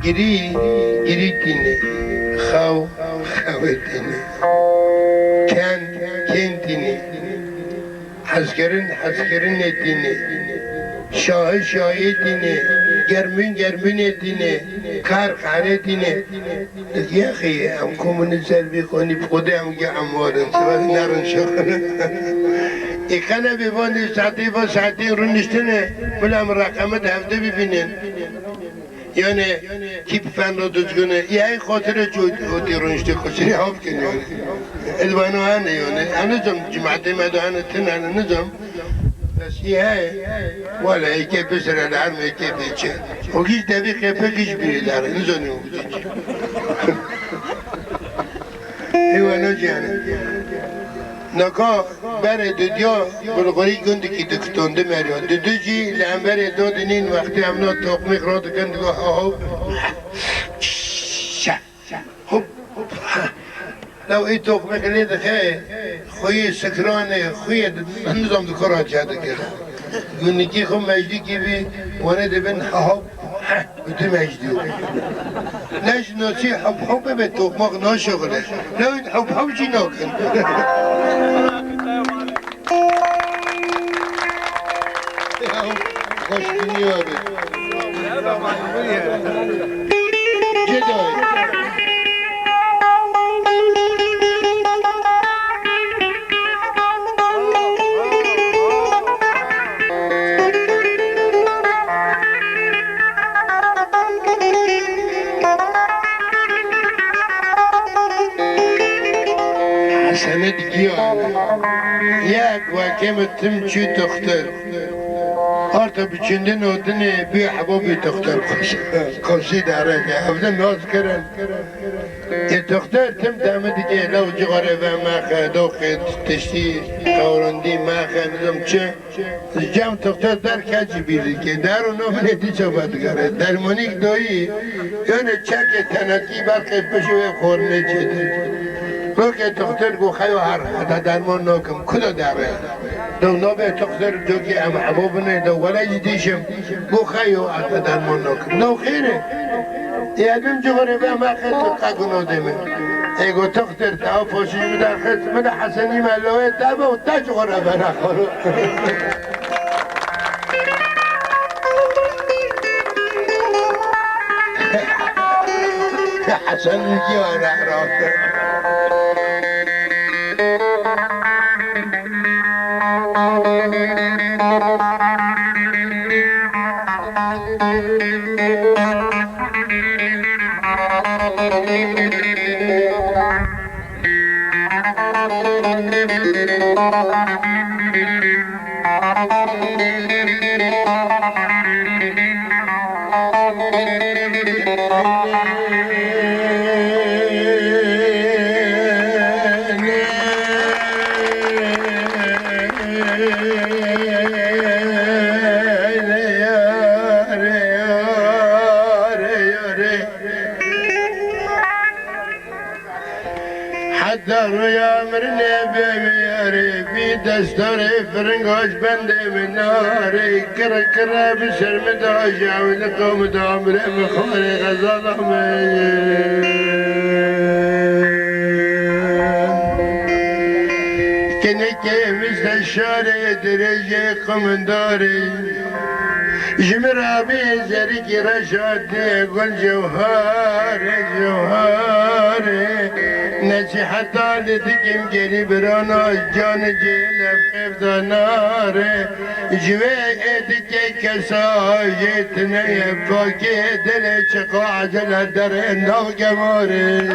گری تینه خو تینه کن تینه حسکرن تینه شاه تینه گرمون تینه کار تینه دیگه اخی هم کمون سلبی خونی بخوده هم گه اموارن سبت نرون شخنه ایکنه بیبانی ساعتی رو نشتنه بله هم رقمت هفته ببینن یعنی کیپ فن رو دوزگونه یه خاطر جودی رونشته کشری حاف کنی یعنی ادوانو هنه یعنی هنوزم جماعت مدهانه تن هنه نزم بس یه والا ایکه بسر الهرم ایکه بیچه و گیش دوی خیپه گیش بیری داره نزانی او بودیچه ایوانا جانه نکا بره دودیا بلغاری گنده که دکتونده مریاد دودو جی لهم بره دادنین وقتی همنا تاقمیق را دکند گو ها هب لو ای تاقمیق لیده خوی سکرانه خوی نظام دکارات جاده کرده گونگی خو مجدی که بی وانه دبن ها بده مجدی نش ناسی حب به تاقمیق ناشغله لو این حب جی ناکن خوش کنی آره جدای حسنه دیگی آره یک واکم تم چی دختر آرتا بچنده نودنه بی حبابی دختر خوشی داره هفته ناز کرن یه دختر تم دامه دیگه لو جغاره و مخه دوخه تشتی قوراندی مخه نظام چه جمع دختر در کجی بیری که در اونو منیتی صحبت گره درمانیک دایی یعنی چک تنکی برقی پشوی خورنه چه رو که دختر گو خیو هر حدا درمان ناکم کدا داره دو نابه دختر جو که ام حبابنه دو ولی دیشم گو خیو حدا درمان ناکم نو خیره یادم جوره به ما خیلی قاگونو دیمه ایگو دختر تا پوشی میدار خیلی من حسنی ملوه دبه و تا جوره به نخورو حسن میگی آره رافته دستار فرنگاش بنده من ناری کره بسر مداش عویل قوم دامره مخوری غزالم کنه که مثل شاره درجه قمنداری جمرابي زرق رشادي قل جوهاري نصيحة والدكم قريب رانا جان جيل بخيف ناري جويتك كساجتنا يباكي دلك قاعدة در نو قماري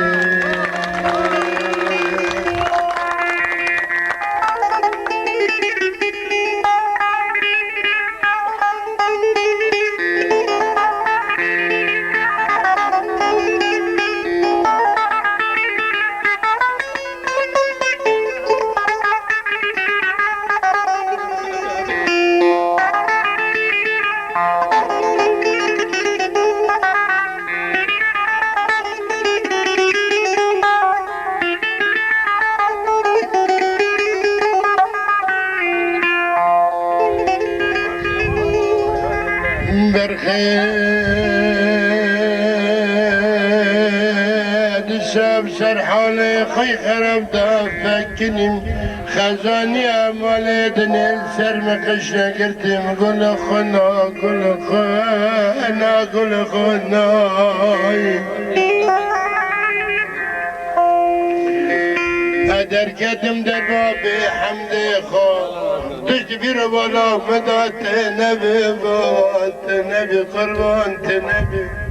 سب سر حال خی خراب دا فکنیم خزانی امال دنیل سر مقش نگرتیم گل خنا گل خنا گل خنای ادر کدم در باب حمد خود تشت بیر بالا مدات نبی بات نبی قربان نبی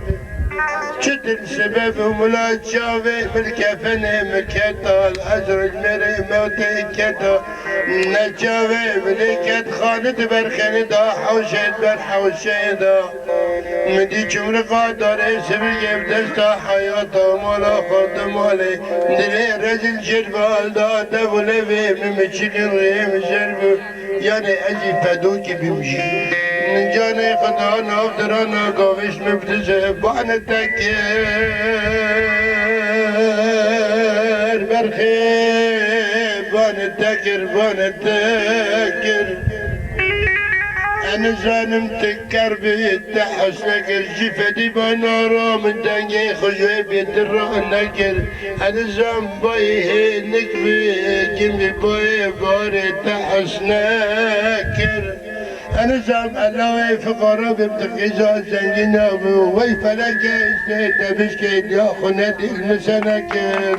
شد السبب وملا تشافي بالكفن مكتا الأزرق مري موتي كتا نجافي بالكت خالد برخندا حوشيد برحوشيدا مدي جمرقا داري سبيل يبدستا حياتا مولا خد مالي دري رجل جربال دا دولي ممشيقين غيم جرب يعني أجي فدوكي بمشي من جاني خدانا ودرانا قافش مبتزه بانا تكر برخي بانا تكر أنا زانم تكر بيتحس نكر جفدي بانا رام دنجي خجوي بيتران نكر أنا زان بايه نكبي جمي بايه باري تحس نكر أنا زعم الله فقراء بمتقيزة زنجنا ويفلك استيت بشكيد يا خندي المسنكر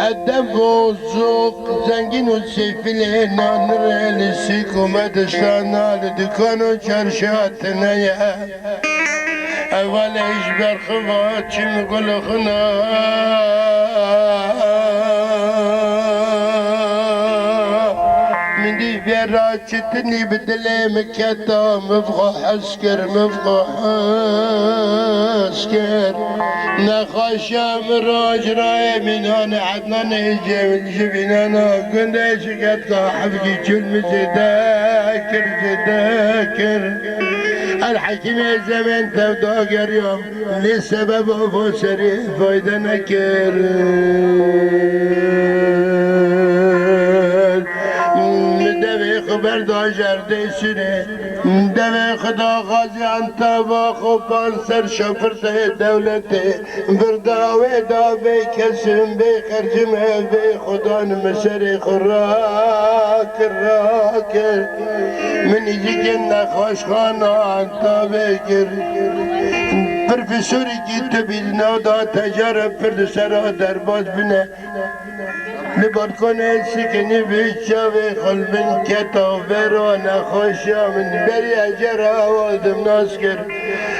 الدب والذوق زنجين والسيفلين نار السيك وما تشتانا لدكان وشرشاتنا يا أول إجبار خفات شمقل خنا من دي فيرات شتني بدلي مكتا مفقو حسكر مفقو حسكر نخاشا مراج راي من هنا عدنان الجبل جبنانا كنا شكت حبكي كل ذاكر الحكيم الزمن توداقر يوم لسبب فسري فايدة نكر مدوي خبر داجر ديسني مدوي خدا غازي عن طباخ وبانسر شفرت دولتي برداوي دابي كسم بي خرجم بي خدان مسري خراك الراك من يجينا خوش خانا عن طباقر پروفیسوری که تبیلنا دا تجارب فرد سرا درباز بینه لبارکن سکنی بیچاوی خلبن کتا ورا نخوشا من بری اجر آوازم ناس کرد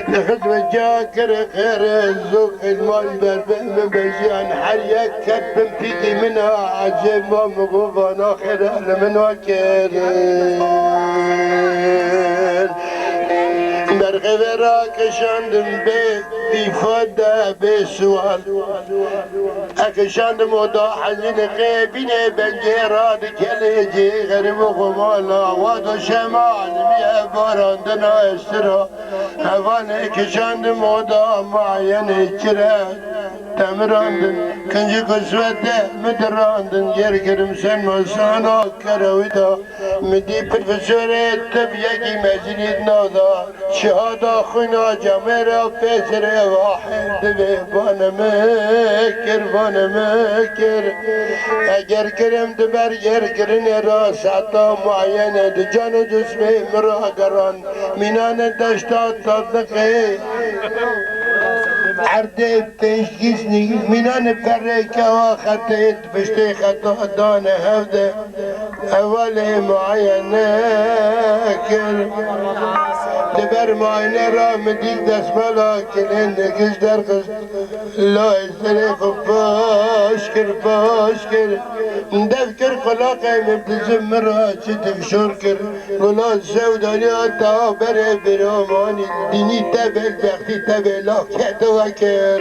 لخد و جا کر خیر زوق المال بربهم بجیان هر یک کتبم پیدی منها عجب و مقوبان آخر لمن وکر در غیرا کشاندم بی فاده بی سوال اکشاندم و دا حزین قیبینه بنجیراد کلیجی غریب و غمالا واد و شمال بیا باراندنا استرا هوانه کشاندم و دا معین چره تمراندن کنجی قسوته مدراندن گرگرم سن مسانا کرویدا مدی پروفیسوره تب یکی مجلید نادا شهادا خونا جمعه فسر واحد به بانمکر اگر کرم دبر گرگرن راس عطا معینه د جان و جسمه مراگران مینان دشتا تطلقه عرده تشکیسنی مینان پره که خطیت بشته خطا دانه هفته اول معینه کر دبر معینه را مدیک دسمالا کلین نگش در قصد لا استریف باش کر دف کر خلاقه مبتزم مرا چه تفشور کر گلا سودانی آتا بره برامانی دینی تبل بختی تبلا کدو کر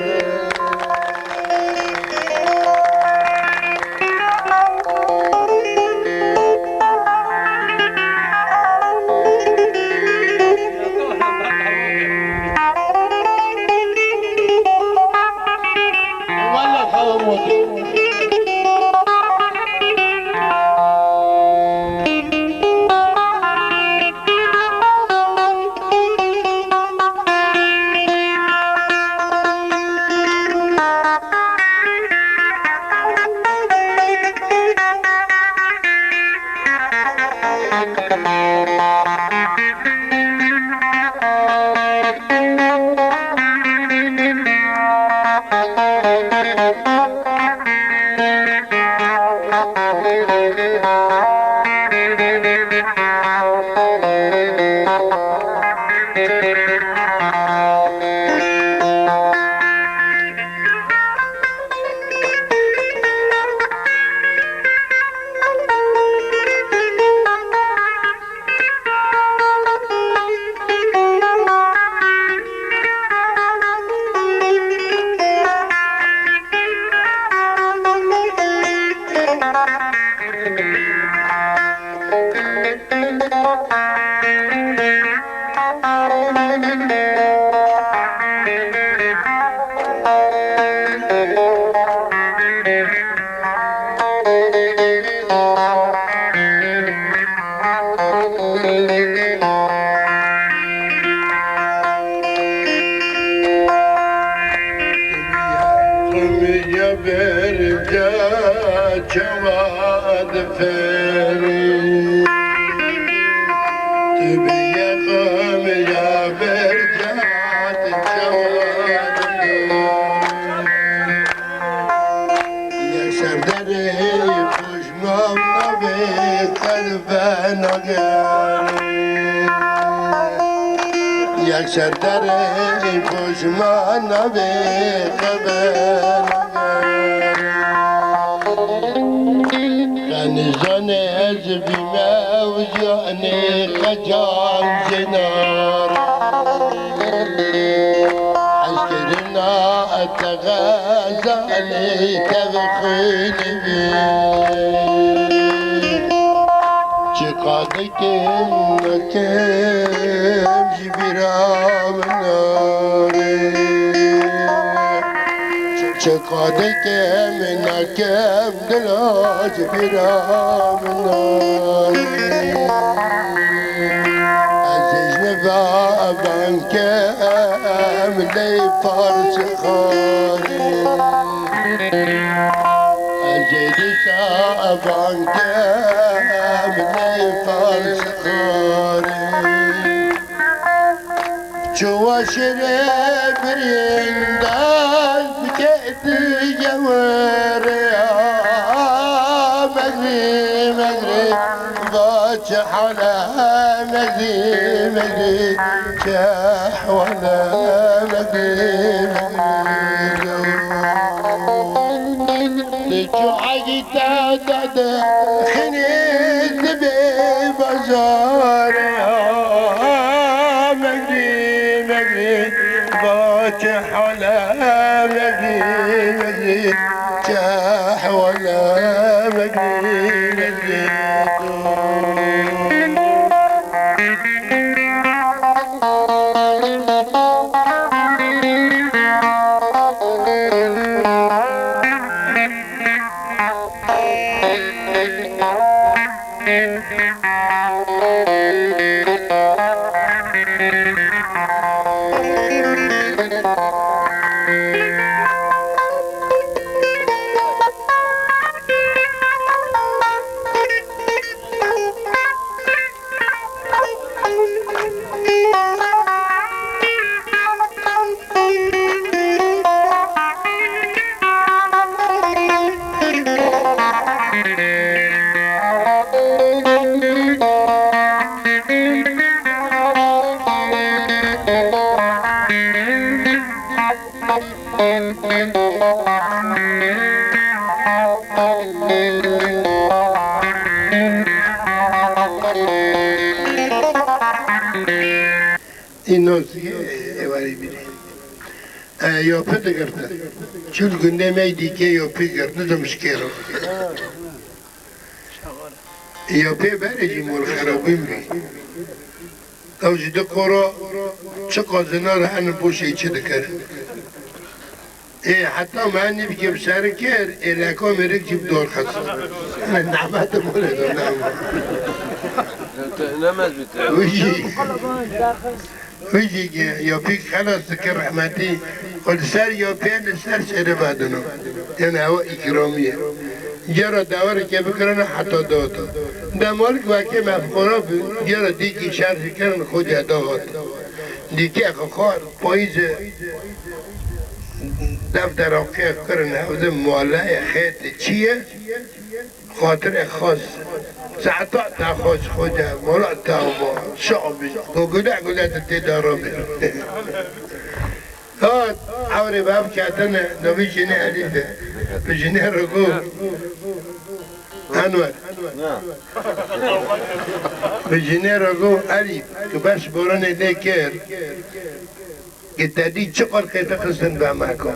برجا جواد فری تبي قوم يا برجا جواد يا سردري خوش مامنا بقلبنا یک سردر پشمان به خبر کنزان از بیمه و جان خجان زنار اشکرنا اتغازانی تغخیلی بی چقدر کم نکم جبرام ناره چقدر کم نکم دلا جبرام ناره عزیز نبابان کم لی پارس خاری عزیز شعبان کم لی پارس خاری چواشر برنداز بكأت جوارها مغري مغري باش حلا مغري مغري شاح ولا مغري لجو حاجتا دادا خنيت ببزارها باش حلا مغري مغري شاح ولا مغري مغري اینو ایواری بیره یا پت کرده چون گنده می دیگه یا پی کرده دمشکه رو یا پی بره جی مول خرابیم بی او جده قرا چه قازنا رو هنو بوشه چه دکره حتی معنی بی که بسر کر لکا مرک جیب دار خصم نعمت مولد و نعمت نماز بتاعه ويجي يوفيك خلاص ذكر رحمتي قل سر يوفين سر شر بعدنا يعني هو إكرامية جرى دورك بكرنا حتى دوتا ده مالك واقع مفقورا جرى ديكي شر كرن خود هداهات ديكي أخوار پاییز دفتر آقای کرن حوزه موالای خیت چیه خاطر خاص ساعتا تا خوش خوده مولا تا با شعبی گوگوده گوده تدارا بیر هاد عوری باب کتن نوی جنه علیده به جنه رو گو انور به جنه رو گو علی که بس برانه لیکر که تدی چقدر خیلی خستن به محکم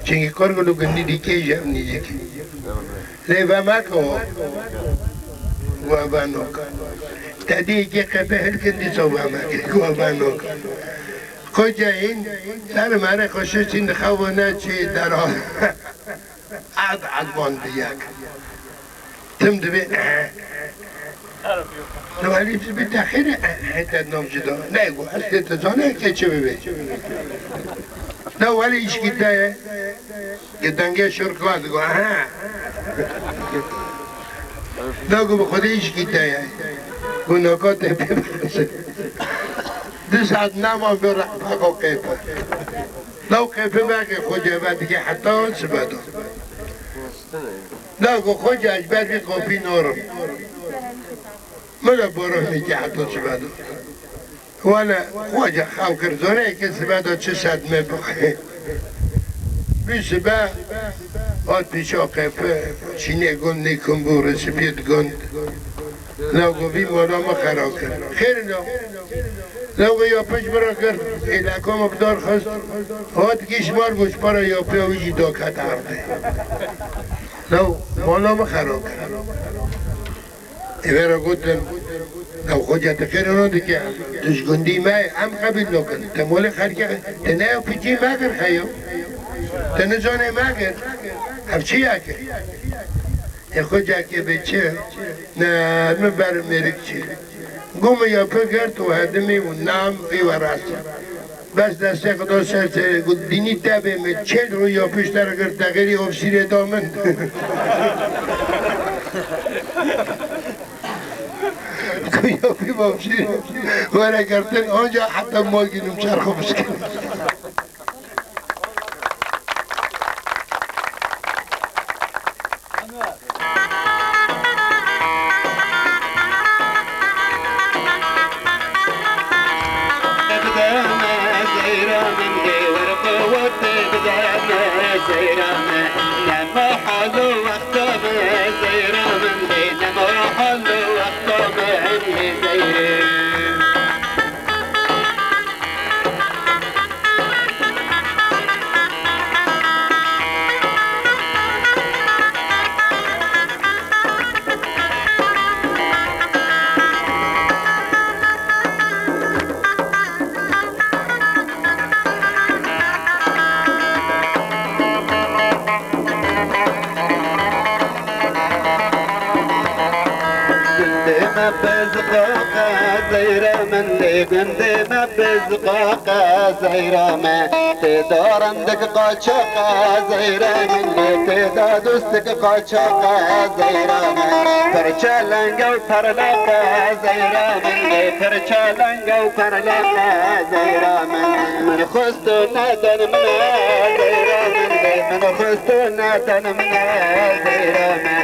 چنگی کار گلو گندی دیگه جمع نیجه که لی به محکم گوابانوک تدی که قبه هل کندی سو به محکم گوابانوک کجا این سر مره خوشش این خوانه چی در آن عد باند یک تم دبی لو علي بالتأخير حتى النوم جدا لا يقول حتى تزانه كيف ببي ده ولی ایش گیده گدنگه شرکات گو ها ده گو بخوده ایش گیده گو نکات ببرسه 2 ساعت نما برق بقو قیفه لو قیفه باقی خود جبه دیگه حتی سبادو لا گو خود اجبر بی قوپی نورم ملا بروح میگه حتی سبادو ولا خواجه خاو کردونه که سبادو 6 ساعت میبخه بی سبا آت پیشا قیفه چینه گند نیکن بوره سپید گند لو گو بی مولا ما خراب کرد خیر لو لو یا پش برا کرد علاقه مقدار خست هات کشمار گوش برا یا پیاویجی داکت عرده لو مولا ما خراب کرد ایوه گفتم لو خودت خیر اونو دیگه دشگندی مای هم قبیل لکن تمول خرکه تنه پیچی مگر خیو تنه زانه مگر هفچی یکه ای خود جاکه بچه نه من برم میرک چی گم یا پکرد و هدمی و نام ای ورست بس دسته خدا سرسه گود دینی تبه می 40 رو یا پیشتر کرد تغییری افسیر دامن یا بیم افسیر وره کردن آنجا حتی ما گینم چرخو بسکن گنده مبزقاقا زیرامه تدارندک قاچاقا زیرامه تدادستک قاچاقا زیرامه پرچالنگو پرلاقا زیرامه پرچالنگو پرلاقا زیرامه من خستو ندن من زیرامه من خستو ندن من زیرامه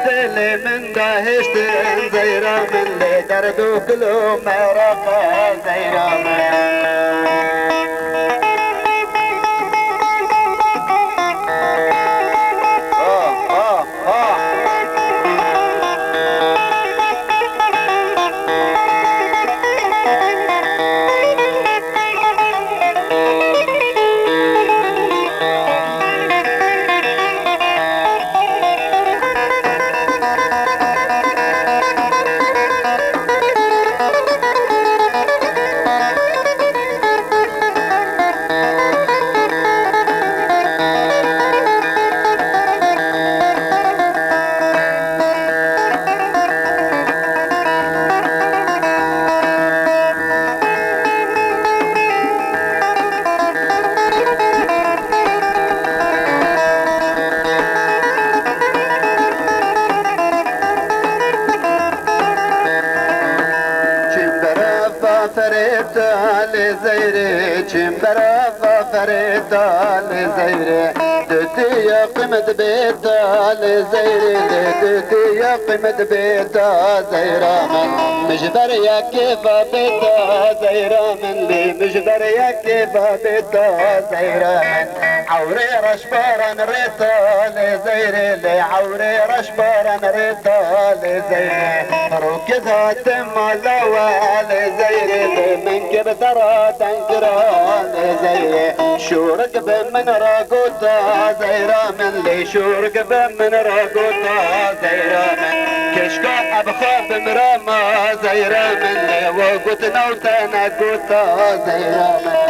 دل من داهشتن زیرامه دردو کلو مرقا زیرامه فريدال زيري دتي يا قمد بيتال زيري دتي يا قمد بيتا زيرامن مجبر يا كيف بيتا زيرامن لي مجبر يا كيف بيتا زيرامن عوري رشبارن ريتال زيري لي عوري رشبارن ريتال زيري ركضها تم زوال زيري لي من كبترا تنكران زيري شورك بمن راقوتا زيرامن لي شورك بمن راقوتا زيرامن كشكا أبخا بمراما زيرامن لي وقوت نوتنا قوتا زيرامن